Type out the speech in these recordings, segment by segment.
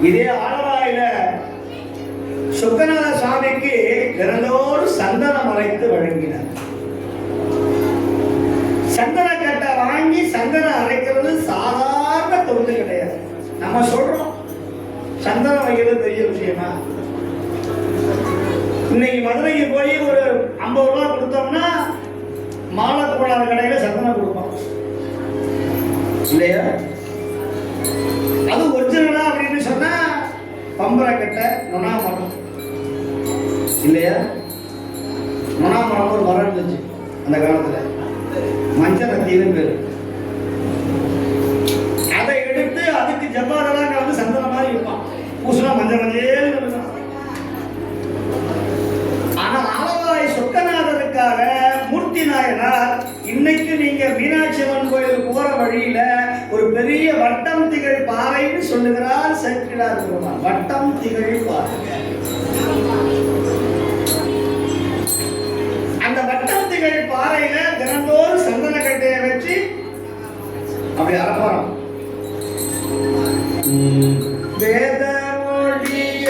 இதே ஆலவாயில சொக்கநாத சுவாமிக்கு தினந்தோறும் சந்தனம் அரைத்து வழங்கினார். சாதாரண தொண்டு கிடையாது. நம்ம சொல்றோம் சந்தனம் வைக்கிறது பெரிய விஷயமா? இன்னைக்கு மதுரைக்கு போய் ஒரு 50 ரூபா கொடுத்தோம்னா மாலை போடாத கடையில சந்தனம் கொடுப்போம் இல்லையா? அது ஒரிஜினலா அப்படின்னு சொன்னா பம்பரக்கட்டை நொணாமரம் இல்லையா? நொணாமரம் ஒரு மரம் இருந்துச்சு அந்த காலத்துல, மஞ்சள் நத்தின்னு பேரு. அதை எடுத்து அதுக்கு ஜப்பாதெல்லாம் கலந்து சந்தனம் மாதிரி இருப்பான், பூசுனா மஞ்சள் மஞ்சள் இருக்கும். ஆனா ஆலவாய் சொக்கநாதருக்காக மூர்த்தி நாயனார் இன்னைக்கு நீங்க மீனாட்சி அம்மன் கோயில் போற வழியில ஒரு பெரிய வட்டம் திகழ் பாறைன்னு சொல்லுகிறார் சேக்கிழார் பெருமான். வட்டம் திகழ் பாறை. அந்த வட்டம் திகழ் பாறையில தினந்தோறும் சந்தன கட்டையை வச்சு அப்படி அரப்போம். வேத மொழிய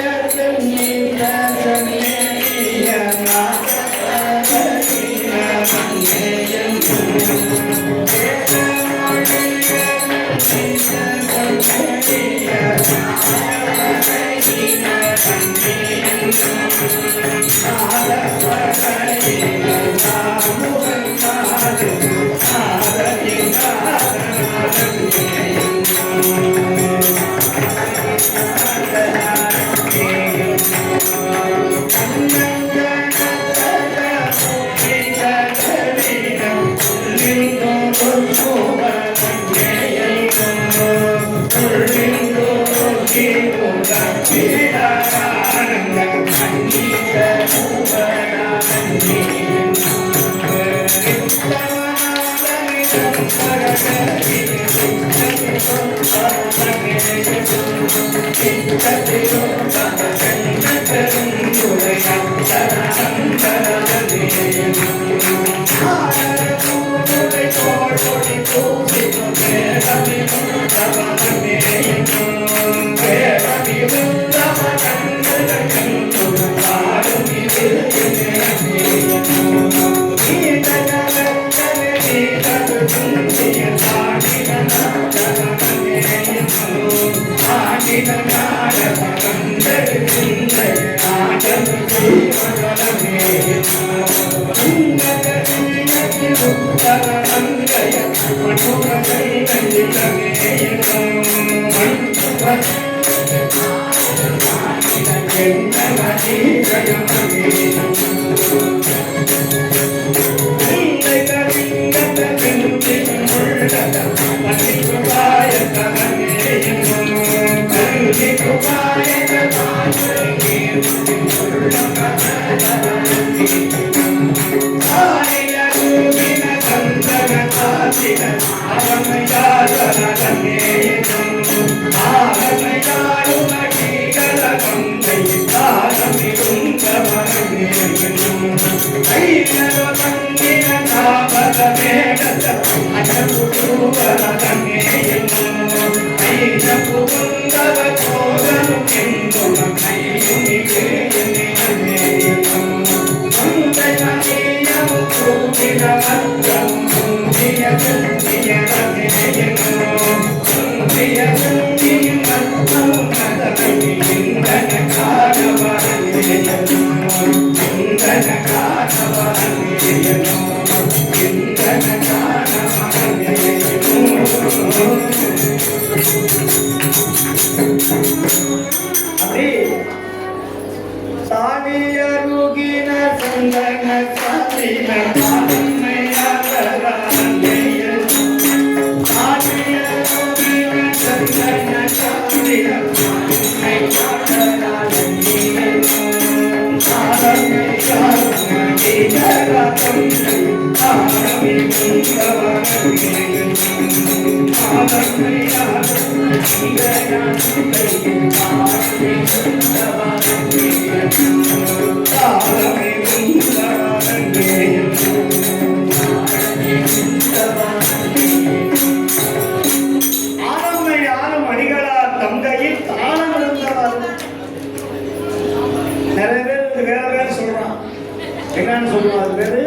என்னன்னு சொல்லுவான் அது பேரு?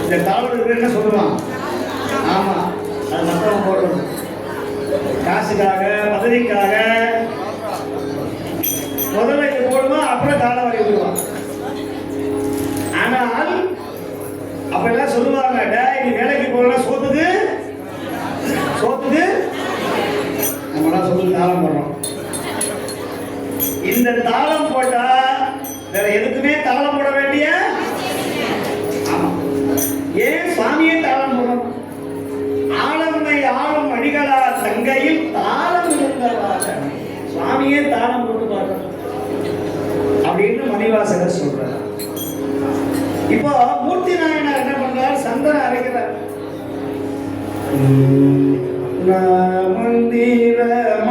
இந்த தாளத்துக்கு என்ன சொல்லுவான்? ஆமா, அது மத்தவங்க போடுறது காசுக்காக பதவிக்காக முதல்ல இது போடுவான், அப்புறம் காலை வரை விடுவான். ஆனால் அப்பெல்லாம் சொல்லுவாங்க, நீ வேலைக்கு போகலாம் சோத்துக்கு நம்மளாம் சோத்துக்கு தாளம் போடுறோம். இந்த தாளம் போட்டா வேற எதுக்குமே தாளம் போட வேண்டிய ஏன் சுவாமியே தாளம் போடணும்? ஆளம்மை ஆளும் அடிகளா தங்கையில் தாளம் இருந்தாராக சுவாமியே தாளம் போட்டு பாடுறார் அப்படின்னு மணிவாசகர் சொல்றார். இப்போ மூர்த்தி நாயனார் என்ன பண்றார்? சந்தனம் அரைக்கிறார். மந்திரமாவது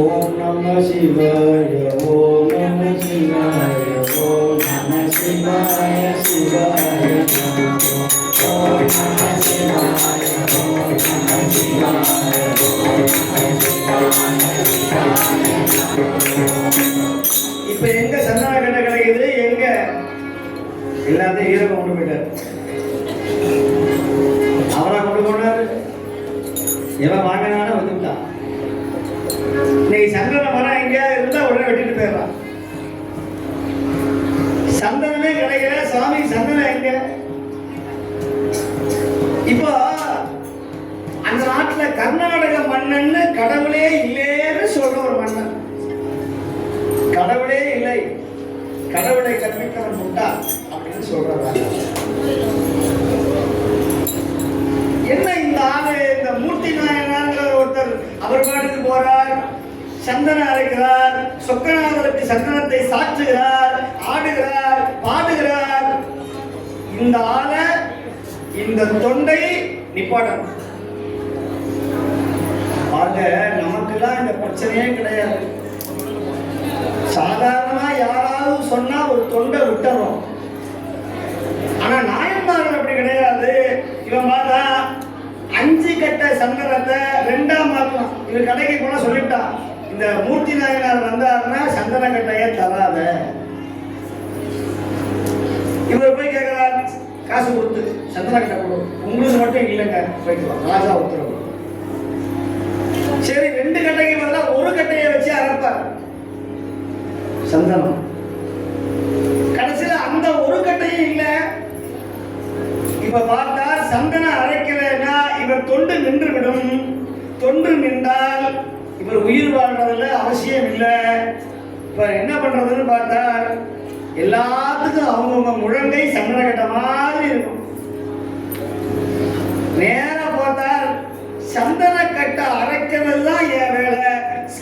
ஓம் நம சிவாய ஓம் நம சிவாய ஓம் நம சிவாய சிவாய ஓம் நம சிவாய ஓம் நம சிவாய இப்ப எங்க சந்தன கட்டை கிடைக்குது? எங்க எல்லாத்தையும் ஈரமா கொண்டு போயிட்டார். அவரா கொண்டு போனார். எவன் வாங்கினான வந்துட்டான். இன்னைக்கு சந்தன மரம் எங்கேயாவது இருந்தா உடனே வெட்டிட்டு போயிடலாம். சந்தனமே கிடைக்கல. சாமி சந்தனம் எங்க? இப்போ அந்த நாட்டுல கர்நாடக மன்னன் கடவுளே இல்லைன்னு சொல்ற ஒரு மன்னன். கடவுளே இல்லை, கடவுளை கற்பித்தவன் முட்டா அப்படின்னு சொல்றாங்க. என்ன இந்த ஆளு, இந்த மூர்த்தி நாயனார் ஒருத்தர் அவர் பாட்டுக்கு போறார், சந்தனம் அரைக்கிறார், சொக்கநாதருக்கு சந்தனத்தை சாற்றுகிறார், ஆடுகிறார், பாடுகிறார். இந்த ஆளை, இந்த தொண்டை நிப்பாட்டணும். ஆக நமக்குலாம் இந்த பிரச்சனையே கிடையாது. சாதாரணமா யாராவது சொன்னா ஒரு தொண்டை விட்டுறோம். ஆனா நாயன்மார்கள் அப்படி கிடையாது. இவன் பார்த்தா 5 கட்ட சந்தனத்தை 2ஆ மாத்தலாம். இவன் கடைக்கு போனா சொல்லிட்டான், இந்த மூர்த்தி நாயனார் வந்தாருன்னா சந்தன கட்டையே தராத. இவர் போய் கேட்கிறார், காசு கொடுத்து சந்தன கட்டை கொடு, உங்களுக்கு மட்டும் இல்லைங்க, போயிட்டு வா, ராஜா உத்தரவு. சரி, 2 கட்டைக்கு பதிலா 1 கட்டையை வச்சு அரைப்பார் சந்தனம். கடைசியில் அந்த 1 கட்டையும் இல்லை. இப்ப பார்த்தா சந்தனம் அரைக்கலைன்னா இவர் தொண்டு நின்று விடும். தொண்டு நின்றால் இவர் உயிர் வாழ்றதுல அவசியம் இல்லை. இப்ப என்ன பண்றதுன்னு பார்த்தா எல்லாத்துக்கும் அவங்கவுங்க முழங்கை சந்தன கட்டை மாதிரி இருக்கும். நேரா பார்த்தா சந்தன கட்டை அரைக்கிறது தான் என் வேலை.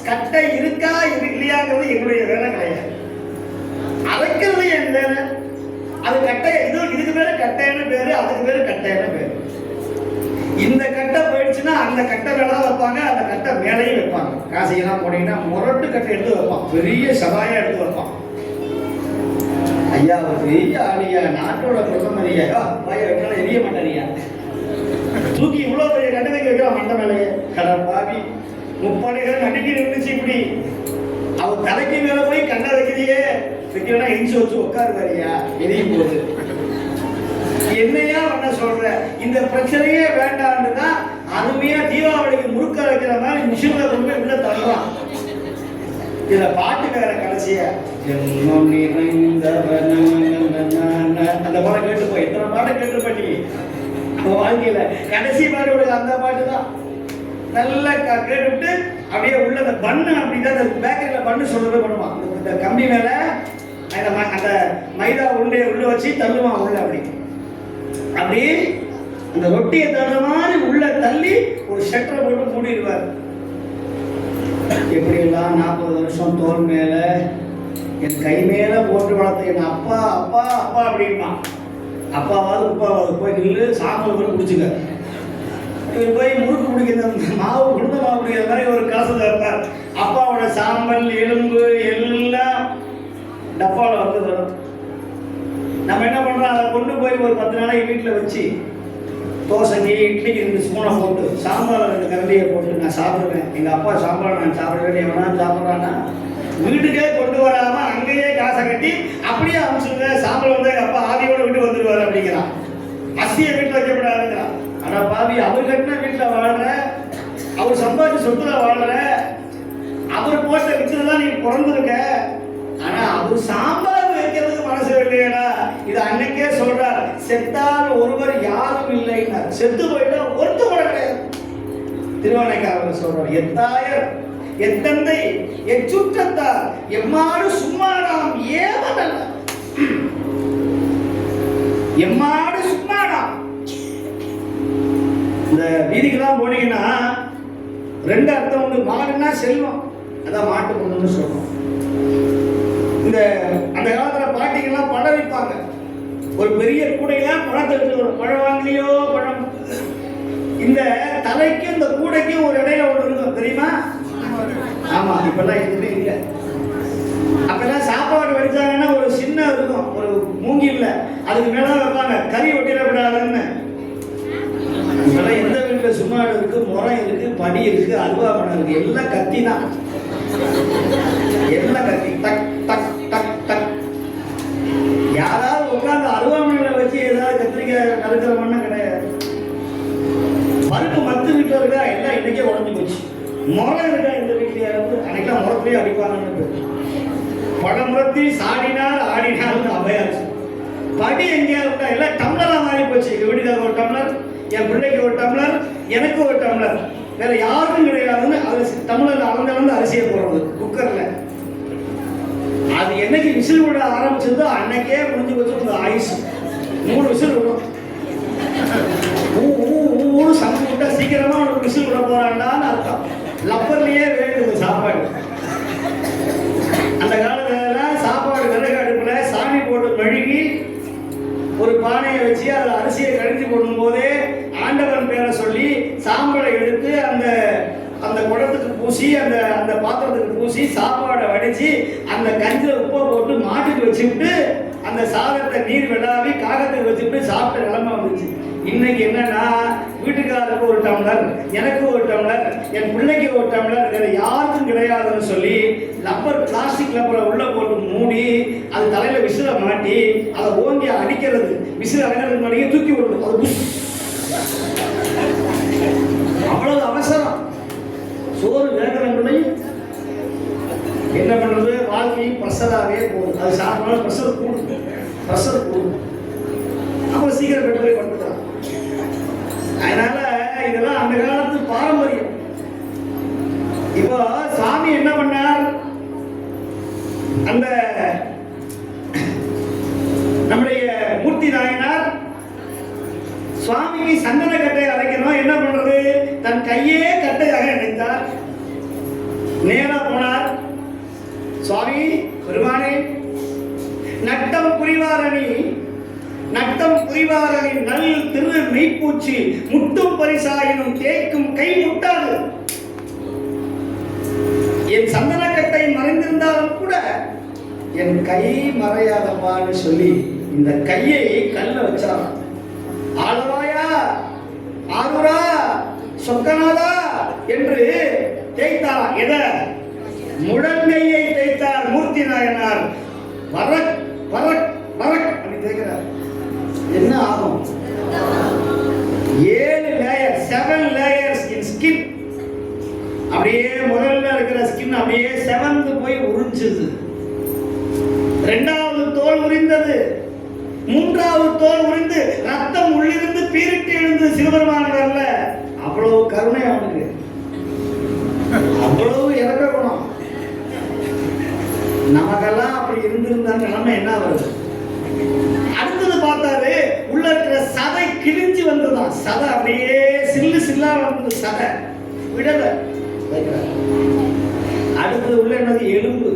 கட்டை இருக்கா இல்லையாங்கிறது என்னுடைய வேலை கிடையாது. அரைக்கிறது என் வேலை. அது கட்டை, இதுக்கு பேரு கட்டைன்னு பேரு, அதுக்கு பேரு கட்டைன்னு பேரு. இந்த கட்டை போயிடுச்சுன்னா அந்த கட்டை மேல வைப்பாங்க, அந்த கட்டை மேலையும் வைப்பாங்க. காசையெல்லாம் போனீங்கன்னா முரட்டு கட்டை எடுத்து வைப்பான், பெரிய சபாயா எடுத்து வைப்பான். ஐயா ஒரு பெரிய ஆளியா, நாட்டோட பிரதமரியா, வாய வைக்கலாம் எரிய மாட்டாரியா, தூக்கி இவ்வளவு பெரிய கட்டை வைக்கலாம் மண்டை மேலேயே. கடல் பாவி 30 நடுக்கி இருந்துச்சு. இப்படி அவர் தலைக்கு மேல போய் கண்ணை வைக்கிறியே, வைக்கிறா எஞ்சி வச்சு உட்காருவாரியா, எரியும் போது என்னையா பண்ண சொல்ற? இந்த பிரச்சனையே வேண்டான்னு தான் அருமையா தீபாவளிக்கு முறுக்க வைக்கிற மாதிரி மிஷின்ல கொண்டு போய் உள்ள தள்ளுறான். இதுல பாட்டு வேற கடைசியா அந்த பாடம் கேட்டு போய் எத்தனை பாடம் கேட்டு பண்ணி வாழ்க்கையில கடைசி பாட்டு அந்த பாட்டு தான் நல்லா கேட்டுவிட்டு அப்படியே உள்ள அந்த பண்ணு, அப்படிதான் அந்த பேக்கரியில பண்ணு சொல்றவே பண்ணுவான். இந்த கம்பி மேல அந்த மைதா உருண்டையை உள்ள வச்சு தள்ளுவான் உள்ள. அப்படி அந்த ரொட்டியை தள்ளுற மாதிரி உள்ள தள்ளி ஒரு ஷட்டரை போட்டு மூடிடுவார். எப்படியெல்லாம் 40 வருஷம் தோல் மேல என் கை மேல போட்டு வளர்த்த என் அப்பா அப்பா அப்பா அப்படின்னா, அப்பாவாவது உப்பாவாவது போய் நின்று சாம்பல் போய் குடிச்சுக்க. இவர் போய் முறுக்கு குடிக்கிற மாவு, குடும்ப மாவு குடிக்கிற மாதிரி ஒரு கலசத்தை இருப்பார். அப்பாவோட சாம்பல் எலும்பு எல்லாம் டப்பாவில் வந்து வரும். நம்ம என்ன பண்றோம், அதை கொண்டு போய் ஒரு 10 நாளைக்கு வீட்டில் வச்சு தோசைக்கு இட்லிக்கு 2 ஸ்பூனை போட்டு சாம்பார் 2 கரண்டியை போட்டு நான் சாப்பிடுவேன். எங்கள் அப்பா சாம்பார் நான் சாப்பிடுவேன், எவனா சாப்பிட்றான்னா வீட்டுக்கே கொண்டு வராம அங்கேயே காசை கட்டி அப்படியே அனுப்பிச்சுங்க. சாம்பார் வந்து எங்கள் அப்பா ஆவியோட விட்டு வந்துடுவார் அப்படிங்கிறான். அசியை வீட்டில் வைக்கப்படாதுங்கிறான். ஆனால் பாவி, அவர் கட்டின வீட்டில் வாழ்ற, அவர் சம்பாதிச்சு சொத்துல வாழ்ற, அவர் போட்ட வித்துல தான் நீ பிறந்திருக்க. ஆனா அவர் சாம்பார் வைக்கிறதுக்கு மனசு இல்லையா? இது அன்னைக்கே சொல்றார், செத்தால் ஒருவர் யாரும் இல்லைன்னார். செத்து போயிட்டா ஒருத்த கூட கிடையாது. திருவானைக்காரர் சொல்றார், எத்தாயர் எத்தந்தை எச்சுற்றத்தார் எம்மாடு சும்மாடாம் ஏவனல்ல. எம்மாடு சும்மாடாம். இந்த வீதிக்கெல்லாம் போனீங்கன்னா 2 அர்த்தம் உண்டு. மாடுன்னா செல்வம், அதான் மாட்டு பொண்ணுன்னு சொல்றோம். இந்த அந்த காலத்துல பாட்டிங்கெல்லாம் பழம் விற்பாங்க. ஒரு பெரிய கூடையில பழத்தை எடுத்து வரும். பழம் வாங்கலையோ பழம். இந்த தலைக்கும் இந்த கூடைக்கும் ஒரு இடையில ஒன்று இருக்கும் தெரியுமா? ஆமா, இப்பெல்லாம் எதுவுமே இல்லை. அப்பெல்லாம் சாப்பாடு வடிச்சாங்கன்னா ஒரு சின்ன இருக்கும், ஒரு மூங்கில்ல அதுக்கு மேல வைப்பாங்க, கறி ஒட்டிடக்கூடாதுன்னு. இப்பெல்லாம் எந்த வீட்டில் சும்மாடு இருக்கு, முறை இருக்கு, படி இருக்கு, அல்வாமணம் இருக்கு, எல்லாம் கத்தி தான். எல்லாம் கத்தி, டக் டக் டக் டக். யாராவது உட்காந்து அருவாமனையில வச்சு ஏதாவது கத்திரிக்காய் நறுக்கிற மண்ணம் கிடையாது. பருப்பு மத்து வீட்டில் இருக்கா, எல்லாம் இன்னைக்கே உடஞ்சி போச்சு. முறை இருக்கா இந்த வீட்டில் இருந்து, அன்னைக்கெல்லாம் முறத்திலேயே அடிப்பாங்கன்னு. பழமுறத்தி சாடினார் ஆடினார்னு அவையாச்சு. படி எங்கேயா இருக்கா, எல்லாம் டம்ளரா மாறி போச்சு. எங்க வீட்டுக்காரர் ஒரு டம்ளர், என் பிள்ளைக்கு ஒரு டம்ளர், எனக்கு ஒரு டம்ளர், வேற யாருக்கும் கிடையாதுன்னு அது டம்ளர்ல அளந்து அரிசியை போடுறது குக்கர்ல. அது என்னைக்கு விசில் விட ஆரம்பிச்சதோ அன்னைக்கே முடிஞ்சு போச்சு உங்க ஆயுசு. 3 விசில் விடும். ஊரு சமைச்சு விட்டா சீக்கிரமா உனக்கு விசில் விட போறாண்டான்னு அர்த்தம். லப்பர்லயே வேண்டுது சாப்பாடு. அந்த காலத்துல சாப்பாடு விறகு அடுப்புல சாணி போட்டு மெழுகி ஒரு பானையை வச்சு அதில் அரிசியை கழித்து போடும் போதே ஆண்டவன் பேரை சொல்லி சாம்பலை எடுத்து அந்த அந்த குடத்துக்கு பூசி அந்த அந்த பாத்திரத்துக்கு பூசி சாப்பாடை வடிச்சு அந்த கஞ்சில் உப்பை போட்டு மாட்டுக்கு வச்சுக்கிட்டு அந்த சாதத்தை நீர் விடாவி காகத்துக்கு வச்சுக்கிட்டு சாப்பிட்ட நிலைமை வந்துச்சு. இன்னைக்கு என்னன்னா வீட்டுக்காரருக்கு ஒரு டம்ளர், எனக்கு ஒரு டம்ளர், என் பிள்ளைக்கு ஒரு டம்ளர், வேற யாருக்கும் கிடையாதுன்னு சொல்லி லப்பர் பிளாஸ்டிக் லப்பரை உள்ள போட்டு மூடி அது தலையில விசில மாட்டி அதை ஓங்கி அடிக்கிறது. விசில் அடங்கிறதுக்கு முன்னாடியே தூக்கி விடுறது. அது அவ்வளவு அவசரம். சோறு வேகிறவங்களையும் என்ன பண்றது, வாழ்க்கையும் ப்ரெஷராகவே போகுது. அது சாப்பிடணும், ப்ரெஷர் கூடுது, ப்ரெஷர் கூடுது. அப்புறம் சீக்கிரம் பெற்று போய் கொண்டுதான். அதனால இதெல்லாம் அந்த காலத்து பாரம்பரியம். இப்போ சாமி என்ன பண்ணார், அந்த நம்முடைய மூர்த்தி நாயனார் சுவாமிக்கு சந்தன கட்டை அரைக்கணும். என்ன பண்றது, தன் கையே கட்டையாக நினைத்தார். நேரா போனார். சுவாமி பெருமானே, நட்டம் புரிவாரணி, நட்டம் புரிவாரணி நல் திரு மெய்ப்பூச்சி முட்டும் பரிசாயினும் தேய்க்கும் கை முட்டாது. என் சந்தனக்கட்டை மறைந்திருந்தாலும் கூட என் கை மறையாதப்பான்னு சொல்லி இந்த கையை கல்ல வச்சான். ஆளவாயா, ஆரூரா, சொக்கநாதா என்று தேய்த்தார். எத முழங்கையை தேய்த்தார் மூர்த்தி நாயனார். வரக் வரக் வரக் அப்படி தேய்க்கிறார். என்ன ஆகும், 7 லேயர், 7 லேயர்ஸ் இன் ஸ்கின். அப்படியே முதல்ல இருக்கிற ஸ்கின் அப்படியே செவந்து போய் உறிஞ்சது. 2வது தோல் உரிந்தது, 3வது தோல் உரிந்து ரத்தம் உள்ளிருந்து பீரிட்டு எழுந்து சிவபெருமானவர்ல. அவ்வளவு கருணை அவனுக்கு, அவ்வளவு இறக்க குணம். நமக்கெல்லாம் அப்படி இருந்திருந்தா நிலைமை என்ன வருது. அடுத்தது பார்த்தாரு, உள்ள இருக்கிற சதை கிழிஞ்சு வந்ததுதான். சதை அப்படியே சில்லு சில்லா வந்தது, சதை விடல. அடுத்தது உள்ள என்னது, எலும்பு.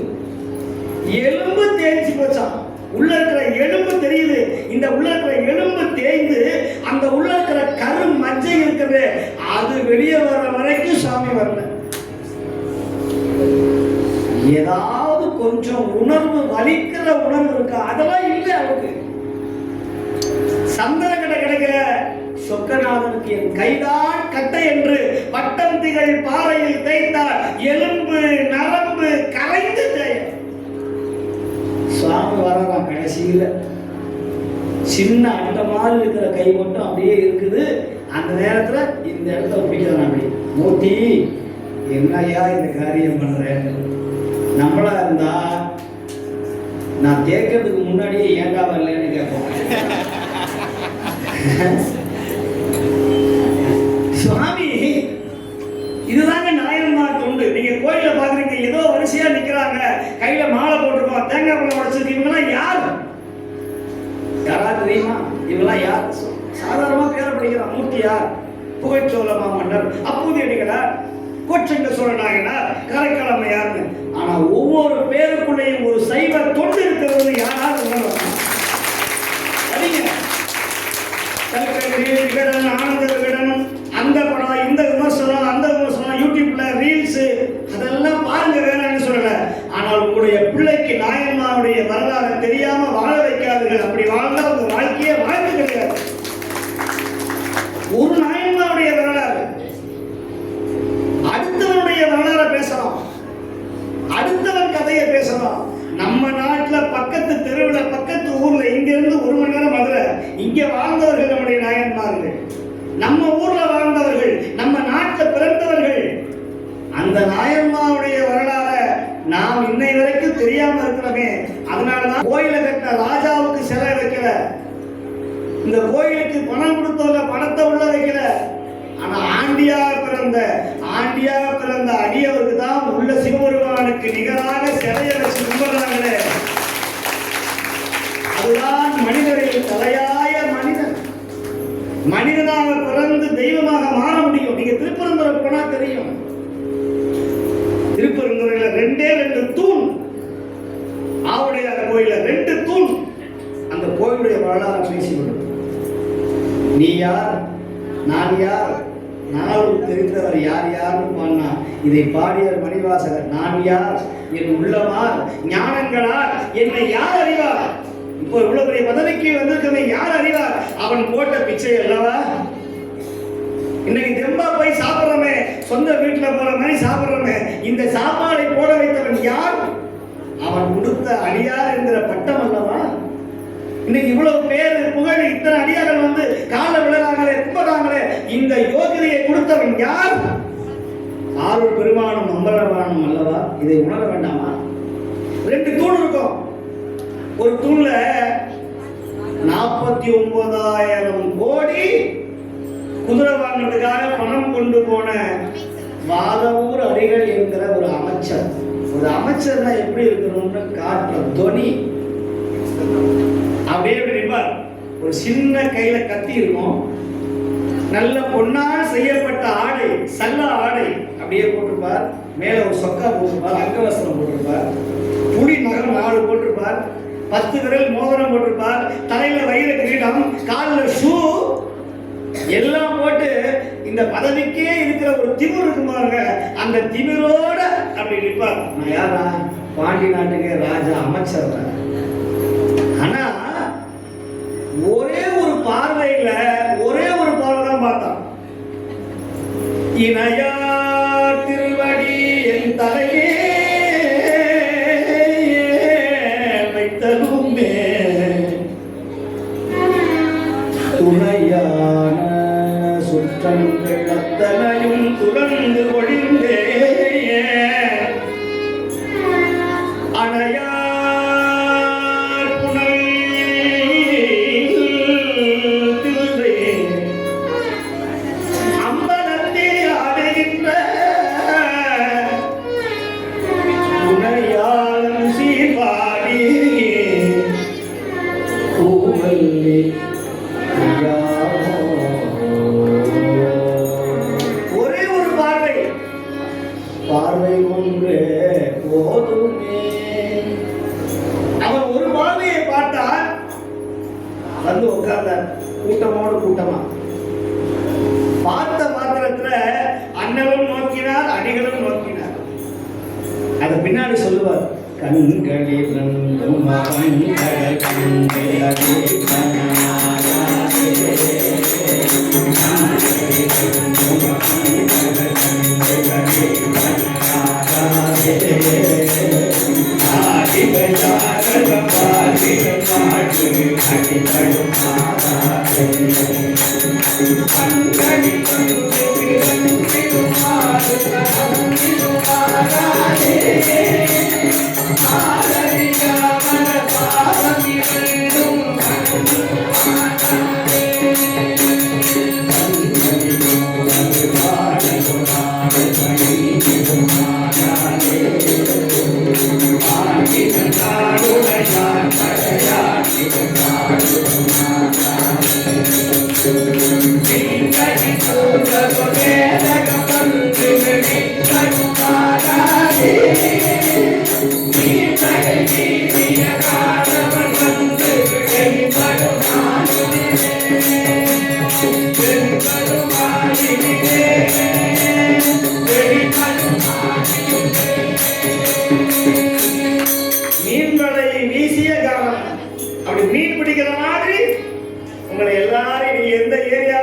எலும்பு தேய்ச்சி போச்சான். உள்ள இருக்கிற எலும்பு தெரியுது. இந்த உள்ள இருக்கிற எலும்பு தேய்ந்து அந்த உள்ள இருக்கிற கரு மஞ்சை இருக்குது, அது வெளியே வர வரைக்கும் சாமி வரல. ஏதாவது கொஞ்சம் உணர்வு, வலிக்கிற உணர்வு இருக்கா, அதெல்லாம் இல்லை அவருக்கு. சந்தன கடை கிடைக்கிற சொக்கநாதனுக்கு என் கைதான் கட்டை என்று பட்டம் திகழ் பாறையில் தேய்த்தார். எலும்பு நரம்பு கரைந்து தேய சுவாமி வரலாம். கடைசியில் சின்ன அந்த மாதிரி இருக்கிற கை மட்டும் அப்படியே இருக்குது. அந்த நேரத்தில் இந்த இடத்த பிடிக்கிறான். அப்படி மூர்த்தி, என்னையா இந்த காரியம் பண்றேன். நம்மளா இருந்தா நான் கேட்கறதுக்கு முன்னாடியே ஏண்டா வரலன்னு கேட்போம். சுவாமி இதுதாங்க நாயன்மார் தொண்டு. நீங்க கோயில பாக்குறீங்க, ஏதோ வரிசையா நிக்கிறாங்க, கையில மாலை போட்டிருக்கோம், தேங்காய் பழம் உடைச்சிருக்கு. இவங்கெல்லாம் யார், யாராவது தெரியுமா? இவங்கெல்லாம் யார்? சாதாரணமா பேரை படிக்கிறான். மூர்த்தியார், புகைச்சோழ மாமன்னர், அப்பூதியடிகளார், கோச்சங்க சோழ நாயனார், கரைக்காலம்மையார்னு. ஆனா ஒவ்வொரு பேருக்குள்ளேயும் ஒரு சைவ தொண்டு இருக்கிறது. யாராவது உணர்வாங்க? ஆனந்த விகடன், அந்த படம், இந்த விமர்சனம், அந்த விமர்சனம், யூடியூப்ல ரீல்ஸ், அதெல்லாம் பாருங்க. இங்க வாழ்ந்தவர்கள் நம்முடைய நாயன்மார்கள், நம்ம ஊர்ல வாழ்ந்தவர்கள், நம்ம நாட்டில் பிறந்தவர்கள். அந்த நாயன்மாவுடைய வரலாற நாம் இன்னை வரைக்கும் தெரியாம இருக்கிறோமே. அதனாலதான் கோயிலை கட்ட ராஜாவுக்கு சிலை வைக்கல, இந்த கோயிலுக்கு பணம் கொடுத்தவங்க பணத்தை உள்ள வைக்கல. ஆனா ஆண்டியாக பிறந்த அடியவருக்கு தான் உள்ள சிவபெருமானுக்கு நிகராக சிலையை வச்சு கும்பிடுறாங்களே. அதுதான் மனிதரில் தலையாய மனிதன். மனிதனாக பிறந்து தெய்வமாக மாற முடியும். நீங்க திருப்பரங்குறை போனா தெரியும். திருப்பரங்குறையில 2 தூண், ஆவுடையார் கோயில 2 தூண். அந்த கோயிலுடைய வரலாறு பேசிக்கொள்ளும். நீ யார், நான் யார், நாளும் தெரிந்தவர் யார் யாருன்னு பாடினா இதை பாடியவர் மணிவாசகர். நான் யார், என் உள்ளமார் ஞானங்களார் என்னை யார் அறிவார். இப்போ இவ்வளவு பெரிய பதவிக்கு வந்திருக்கவே யார் அறிவார். அவன் போட்ட பிச்சை அல்லவா இன்னைக்கு தெம்பா போய் சாப்பிடுறோமே, சொந்த வீட்டுல போற மாதிரி சாப்பிடுறோமே. இந்த சாப்பாடை போட வைத்தவன் யார்? அவன் கொடுத்த அடியார் என்கிற பட்டம் அல்லவா. இன்னைக்கு இவ்வளவு பேர் புகழ், இத்தனை அடியார்கள் வந்து கால விழறாங்களே, கும்பறாங்களே. இந்த யோகிதையை கொடுத்தவன் யார்? ஆரூர் பெருமானும் அம்பலவானும் அல்லவா. இதை உணர வேண்டாமா? 2 தூண் இருக்கும். ஒரு தூண்ல 49,000 கோடி குதிரை வாங்கினதுக்காக பணம் கொண்டு போன வாதவூர் அடிகள் என்கிற ஒரு அமைச்சர். ஒரு அமைச்சர்னா எப்படி இருக்கணும்னு காட்டுற துணி. அப்படியே நிற்பார். ஒரு சின்ன கையில கத்தி இருக்கும், நல்ல பொன்னால் செய்யப்பட்ட ஆடை, சல்ல ஆடை அப்படியே போட்டிருப்பார். மேல ஒரு சொக்கா போட்டிருப்பார், அங்கவஸ்திரம் போட்டிருப்பார், புலி நகம் 4 போட்டிருப்பார், 10 விரல் மோதிரம் போட்டிருப்பார், தலையில வைர கிரீடம், காலில் ஷூ எல்லாம் போட்டு இந்த பதவிக்கே இருக்கிற ஒரு திமிர் இருக்கும் பாருங்க. அந்த திமிரோட அப்படி நிற்பார். நான் யாரா? பாண்டி நாட்டுக்கே ராஜா, அமைச்சர். ஆனா ஒரே ஒரு பார்வையில தான் பார்த்தான். இணையா திருவடி என் தலையே வைத்தலுமே துணையான சுற்றங்கள் அத்தனையும் துறந்து ஒழிந்தே அணையா ஒரே ஒரு பார்வை ஒன்று போதுமே. அவன் ஒரு பார்வையை பார்த்தால் வந்து உட்கார்ந்தார் கூட்டமா. பார்த்த மாத்திரத்துல அண்ணலும் நோக்கினார், அடிகளும் நோக்கினார். அது பின்னாடி சொல்லுவார். கண்களில் மீன்களை வீசிய காலம். அப்படி மீன் பிடிக்கிற மாதிரி உங்களை எல்லாரும் எந்த ஏரியா